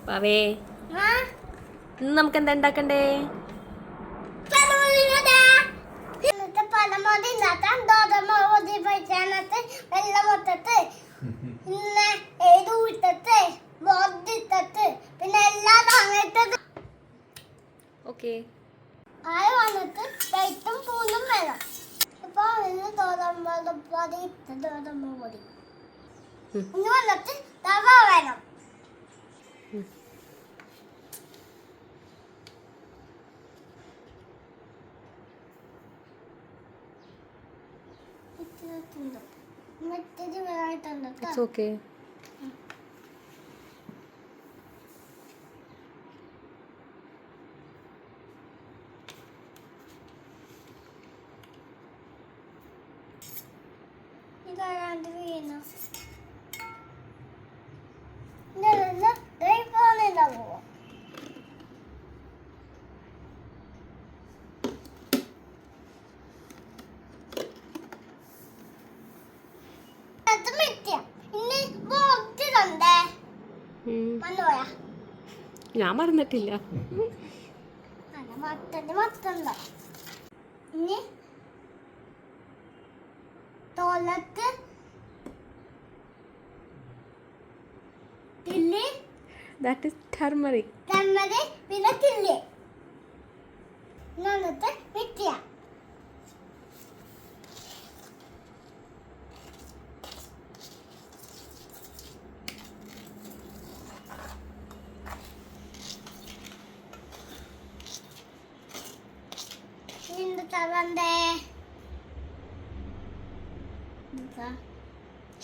പാവേ ഇന്ന് നമുക്ക് എന്താ ഉണ്ടാക്കണ്ടേ? Okay It's okay. ഞാൻ മറന്നിട്ടില്ല. That is turmeric. പിന്നെ തില്ലി എന്നിട്ട് മിക്ക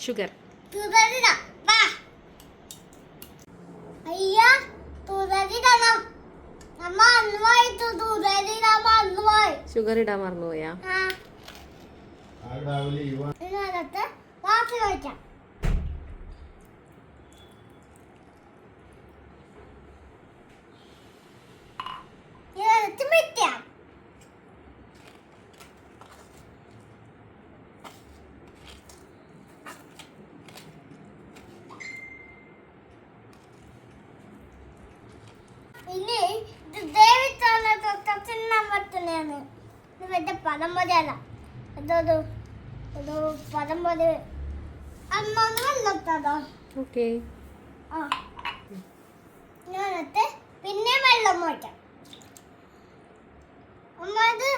Sugar. ഷുഗർ ഇടാൻ മറന്നുപോയാ? പിന്നെ തിന്നാൻ മറ്റേ പദം പോലെയല്ല, അതൊരു പദം പോലെ അന്നൊന്ന് വെള്ളത്തതോ. ഓക്കെ ഞാനത്തെ പിന്നെ വെള്ളം മോറ്റാം. അമ്മ അത്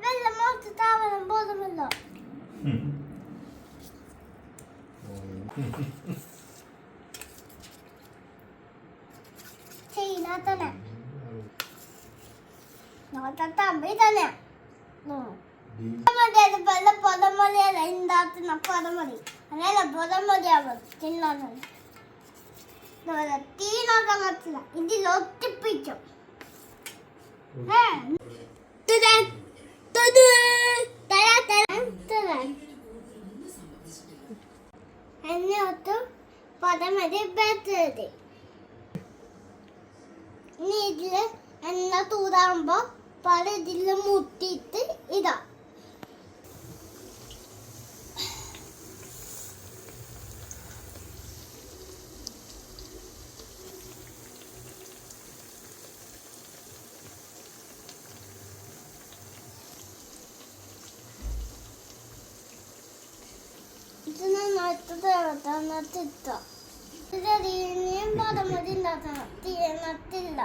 വെള്ളം മോറ്റാവണം ബോധമല്ലോ. തന്നെ തമ്പി തന്നെ പദം മതിയല്ല ഉണ്ടാക്കുന്ന പദം മതി. അങ്ങനെയല്ല പദം മതിയാവും തിന്നാൻ. തീ നോക്കാൻ പറ്റില്ല, ഇതിൽ ഒട്ടിപ്പിച്ചു. എന്നോട്ടും പദം മതി ബെറ്റത്. ഇനി ഇതില് എണ്ണ തൂതാകുമ്പോ പല ഇതില് മുട്ടിയിട്ട് ഇതാ. ഇത് നന്നായിട്ട് ഇനിയും പദം മതി ഉണ്ടാക്കണം. നട്ടില്ല.